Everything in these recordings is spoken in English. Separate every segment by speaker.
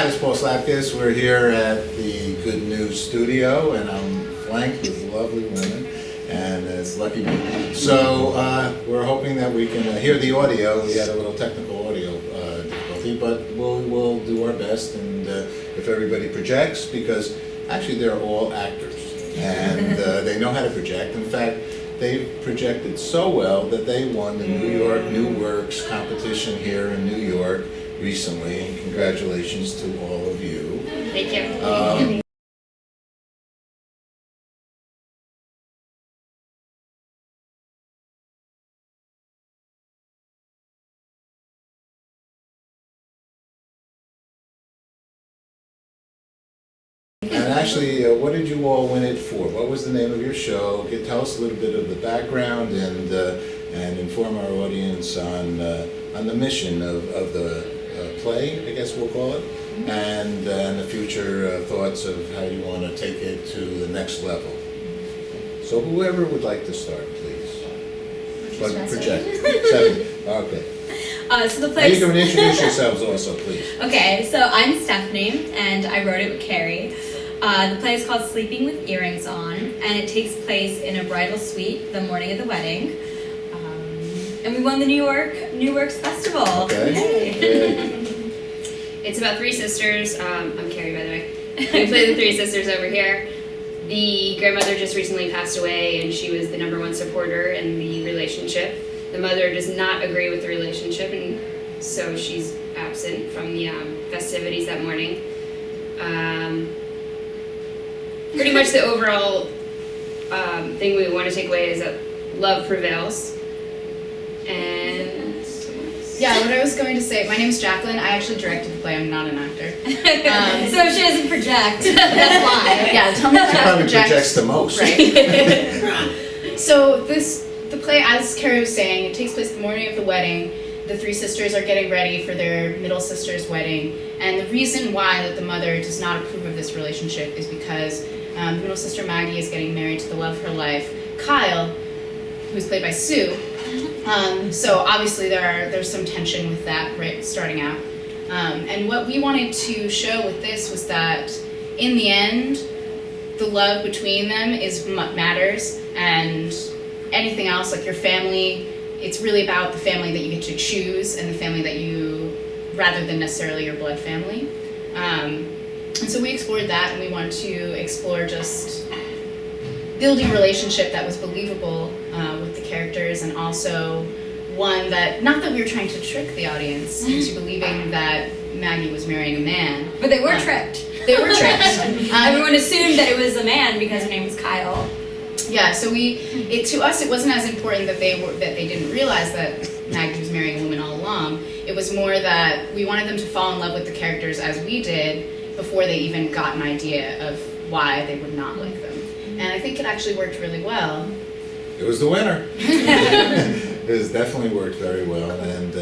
Speaker 1: Hi, it's Paul Slapkis. We're here at the Good News Studio, and I'm flanked with lovely women, and it's lucky me. So we're hoping that we can hear the audio. We had a little technical audio difficulty, but we'll do our best, and if everybody projects, because actually they're all actors, and they know how to project. In fact, they've projected so well that they won the New York New Works competition here in New York recently, and congratulations to all of you.
Speaker 2: Thank you.
Speaker 1: And actually, what did you all win it for? What was the name of your show? Tell us a little bit of the background and inform our audience on the mission of the play, I guess we'll call it, and the future thoughts of how you want to take it to the next level. So whoever would like to start, please. But project. 7. Okay.
Speaker 2: So the
Speaker 1: Now
Speaker 2: play.
Speaker 1: you can introduce yourselves also, please.
Speaker 2: Okay, so I'm Stephanie, and I wrote it with Carrie. The play is called Sleeping with Earrings On, and it takes place in a bridal suite the morning of the wedding. And we won the New Works Festival.
Speaker 1: Okay.
Speaker 3: It's about 3 sisters. I'm Carrie, by the way. We play the 3 sisters over here. The grandmother just recently passed away, and she was the #1 supporter in the relationship. The mother does not agree with the relationship, and so she's absent from the festivities that morning. Pretty much the overall thing we want to take away is that love prevails. And
Speaker 4: yeah, what I was going to say, my name is Jacqueline. I actually directed the play. I'm not an actor.
Speaker 2: So if she doesn't project, that's why.
Speaker 4: Yeah, tell me
Speaker 1: She
Speaker 4: how
Speaker 1: probably
Speaker 4: to project.
Speaker 1: projects the most.
Speaker 4: Right. So the play, as Carrie was saying, it takes place the morning of the wedding. The 3 sisters are getting ready for their middle sister's wedding. And the reason why that the mother does not approve of this relationship is because the middle sister Maggie is getting married to the love of her life, Kyle, who's played by Sue. So obviously there's some tension with that right starting out. And what we wanted to show with this was that in the end, the love between them is what matters, and anything else, like your family, it's really about the family that you get to choose and the family that you, rather than necessarily your blood family. And so we explored that, and we wanted to explore just building a relationship that was believable with the characters, and also one that, not that we were trying to trick the audience into believing that Maggie was marrying a man.
Speaker 2: But they were tricked.
Speaker 4: They were tricked.
Speaker 2: Everyone assumed that it was a man because her name was Kyle.
Speaker 4: Yeah, so to us it wasn't as important that they didn't realize that Maggie was marrying a woman all along. It was more that we wanted them to fall in love with the characters as we did before they even got an idea of why they would not like them. And I think it actually worked really well.
Speaker 1: It was the winner. It has definitely worked very well, and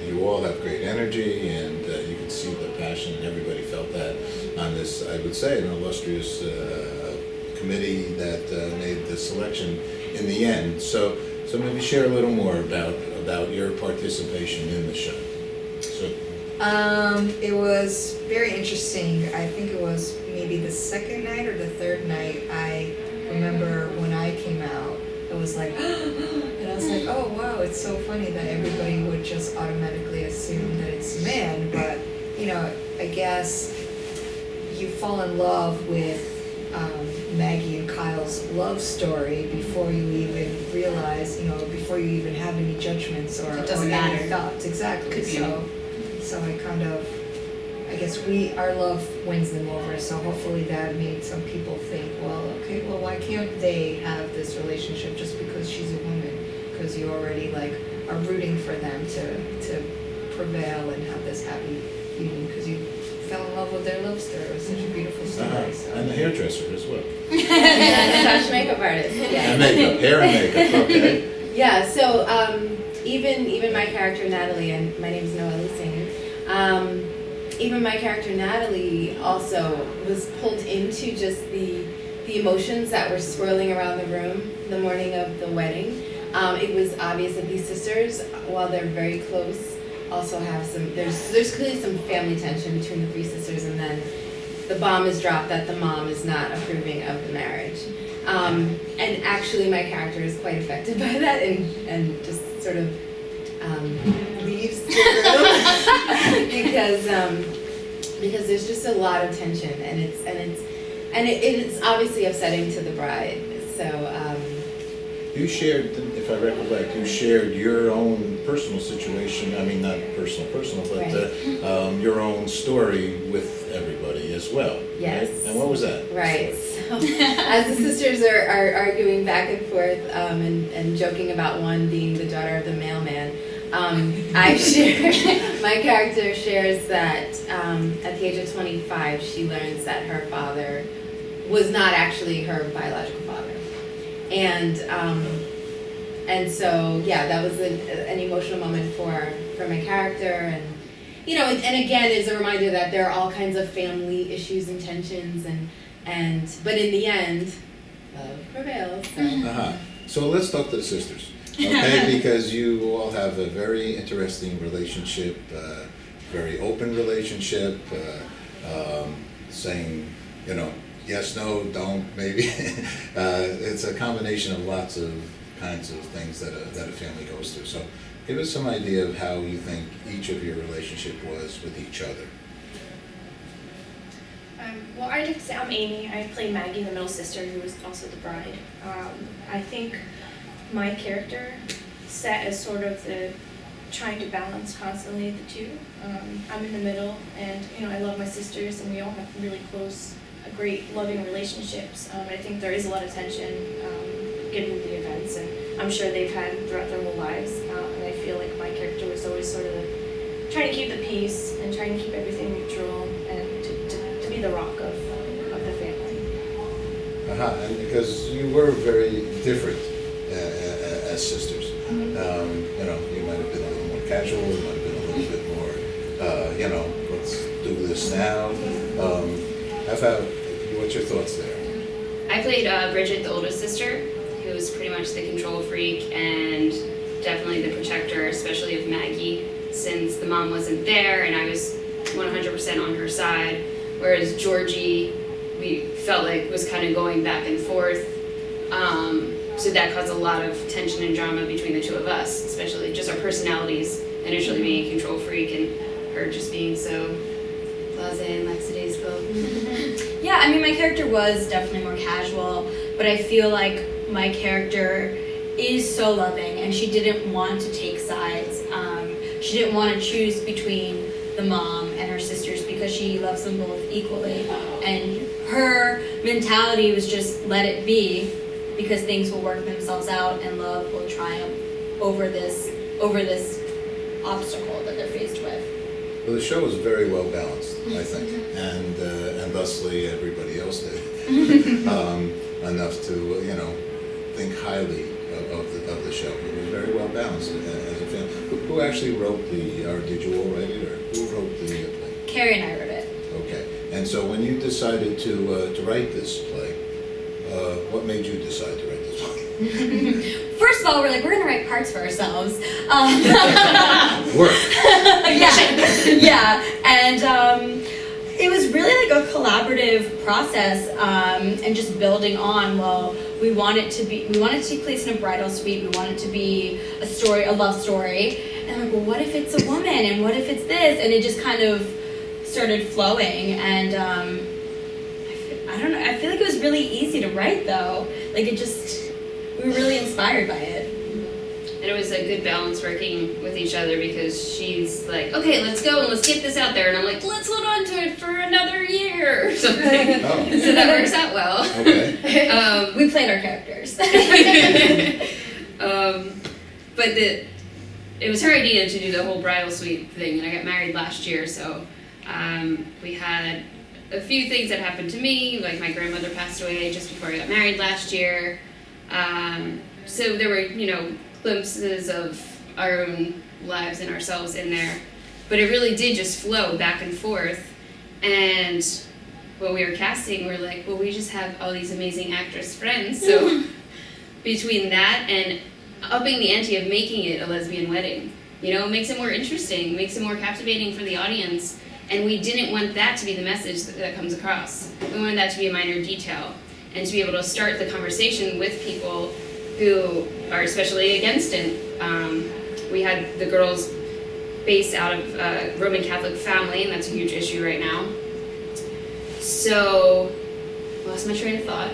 Speaker 1: you all have great energy, and you can see the passion, and everybody felt that on this, I would say, an illustrious committee that made the selection in the end. So maybe share a little more about your participation in the show. So.
Speaker 5: It was very interesting. I think it was maybe the 2nd night or the 3rd night. I remember when I came out, it was like, and I was like, oh wow, it's so funny that everybody would just automatically assume that it's a man. But, I guess you fall in love with Maggie and Kyle's love story before you even realize, before you even have any judgments or
Speaker 4: It doesn't
Speaker 5: any
Speaker 4: matter.
Speaker 5: thoughts. Exactly.
Speaker 4: Could be
Speaker 5: So I guess our love wins them over. So hopefully that made some people think, well, okay, well, why can't they have this relationship just because she's a woman? Because you already are rooting for them to prevail and have this happy union because you fell in love with their love story. It was such a beautiful story. So.
Speaker 1: And the hairdresser as well.
Speaker 6: Slash makeup artist.
Speaker 1: And makeup, hair and makeup, okay.
Speaker 6: Yeah, so even my character Natalie, and my name is Noah Leasing, even my character Natalie also was pulled into just the emotions that were swirling around the room the morning of the wedding. It was obvious that these sisters, while they're very close, also have there's clearly some family tension between the three sisters, and then the bomb is dropped that the mom is not approving of the marriage. And actually my character is quite affected by that and just sort of leaves the room because there's just a lot of tension, and it's obviously upsetting to the bride. So
Speaker 1: You shared, if I recollect, you shared your own personal situation, I mean, not personal, but
Speaker 6: Right.
Speaker 1: your own story with everybody as well.
Speaker 6: Yes.
Speaker 1: Right? And what was that?
Speaker 6: Right. So, as the sisters are arguing back and forth and joking about one being the daughter of the mailman, my character shares that at the age of 25, she learns that her father was not actually her biological father. And so, yeah, that was an emotional moment for my character, and and again, is a reminder that there are all kinds of family issues and tensions, but in the end, love prevails. So.
Speaker 1: So let's talk to the sisters, okay? Because you all have a very interesting relationship, very open relationship, saying, yes, no, don't, maybe. It's a combination of lots of kinds of things that a family goes through. So give us some idea of how you think each of your relationship was with each other.
Speaker 7: Well, I'd like to say I'm Amy. I play Maggie, the middle sister, who was also the bride. I think my character set as sort of the trying to balance constantly the two. I'm in the middle, and I love my sisters, and we all have really close, great, loving relationships. I think there is a lot of tension given the events, and I'm sure they've had throughout their whole lives. And I feel like my character was always sort of trying to keep the peace and trying to keep everything neutral and to be the rock of the family.
Speaker 1: And because you were very different as sisters. You might have been a little more casual, you might have been a little bit more, let's do this now. How about, what's your thoughts there?
Speaker 3: I played Bridget, the oldest sister, who was pretty much the control freak and definitely the protector, especially of Maggie, since the mom wasn't there and I was 100% on her side. Whereas Georgie, we felt like was kind of going back and forth. So that caused a lot of tension and drama between the two of us, especially just our personalities, initially being a control freak and her just being so blasé and lackadaisical.
Speaker 2: Yeah, I mean, my character was definitely more casual, but I feel like my character is so loving, and she didn't want to take sides. She didn't want to choose between the mom and her sisters because she loves them both equally. And her mentality was just let it be, because things will work themselves out and love will triumph over this obstacle that they're faced with.
Speaker 1: Well, the show was very well balanced, I think, and thusly everybody else did. Enough to, think highly of the show. It was very well balanced as a film. Who actually wrote or did you all write it, or who wrote the play?
Speaker 2: Carrie and I wrote it.
Speaker 1: Okay, and so when you decided to write this play, what made you decide to write this play?
Speaker 2: First of all, we're going to write parts for ourselves.
Speaker 1: Work.
Speaker 2: Yeah, and it was really like a collaborative process, and just building on. Well, we want it to take place in a bridal suite. We want it to be a love story. And I'm like, well, what if it's a woman, and what if it's this? And it just kind of started flowing, and I don't know. I feel like it was really easy to write, though. Like we were really inspired by it.
Speaker 3: And it was a good balance working with each other because she's like, okay, let's go and let's get this out there. And I'm like, let's hold on to it for another year or something.
Speaker 1: Oh.
Speaker 3: So that works out well.
Speaker 1: Okay.
Speaker 2: We played our characters.
Speaker 3: But it was her idea to do the whole bridal suite thing. And I got married last year, so we had a few things that happened to me. Like my grandmother passed away just before I got married last year. So there were, glimpses of our own lives and ourselves in there. But it really did just flow back and forth. And when we were casting, we're like, well, we just have all these amazing actress friends. So between that and upping the ante of making it a lesbian wedding, It makes it more interesting, makes it more captivating for the audience. And we didn't want that to be the message that comes across. We wanted that to be a minor detail, and to be able to start the conversation with people who are especially against it. We had the girls based out of a Roman Catholic family, and that's a huge issue right now. So, lost my train of thought.